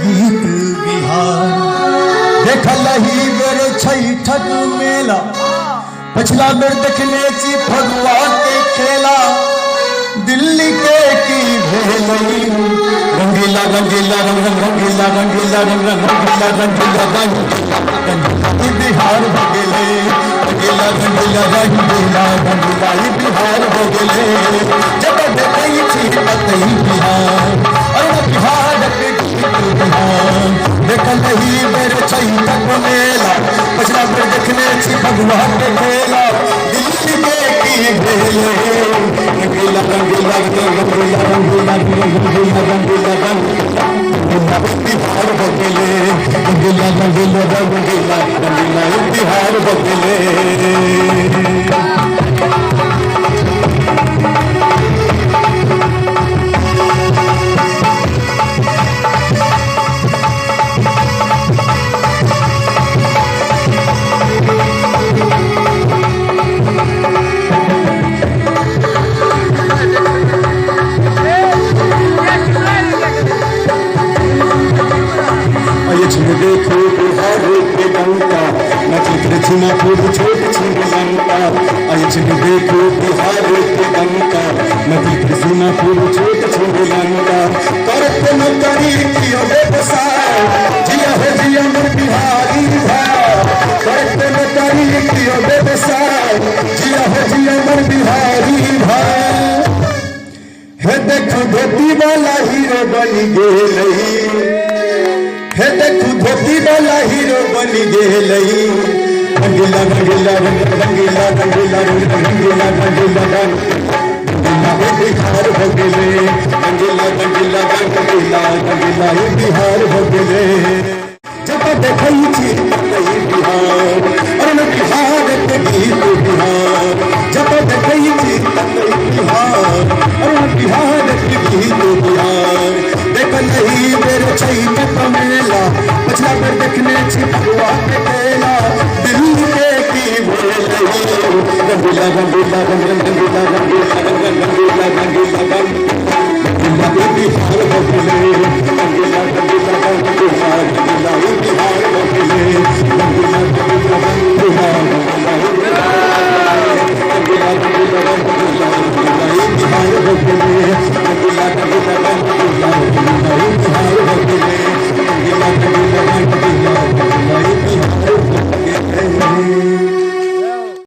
गीत बिहार देखल ही बेर छठ मेला पिछला बेर देखने ची फगुआ के खेला दिल्ली के की भेलई रंगीला रंगीला रंग रंगीला रंगीला रंग रंगीला रंगीला रंग बिहार हो गेले रंगीला रंगीला रंगीला रंगीला बिहार हो गेले जब देखई छी पतई बिहार अरे बिहार के बिहार देखल ही बेर छठ मेला पिछला बेर देखने छी फगुआ के खेला दिल्ली के की भेले रंगीला रंगीला रंगीला रंगीला रंगीला रंगीला रंगीला बिहार हो गेले रंगीला रंगीला रंगीला रंगीला बिहार हो गेले देखो बिहार के डंका नचल कृष्णा खूब छोट छिन लंका अयचन देखो बिहार के डंका नचल कृष्णा खूब छोट छिन लंका करत न करी कियो व्यवसाय जिया हो जिया मोर बिहारी भाई करत न करी कियो व्यवसाय जिया हो जिया मोर बिहारी भाई हे देखो धोती वाला हीरो बन गेलई हे देखू धोती वाला हीरो बन गेलई रंगीला रंगीला रंगीला रंगीला रंगीला रंगीला रंगीला बिहार हो गेले रंगीला रंगीला रंगीला रंगीला बिहार हो गेले जब देखई छी बिहार अरे बिहार के गीत बिहार जब देखई छी बिहार अरे बिहार के गीत बिहार देखल ही बेर छठ मेला पिछला बेर देखने छी फगुआ के खेला दिल्ली के की भेलई रंगीला रंगीला रंग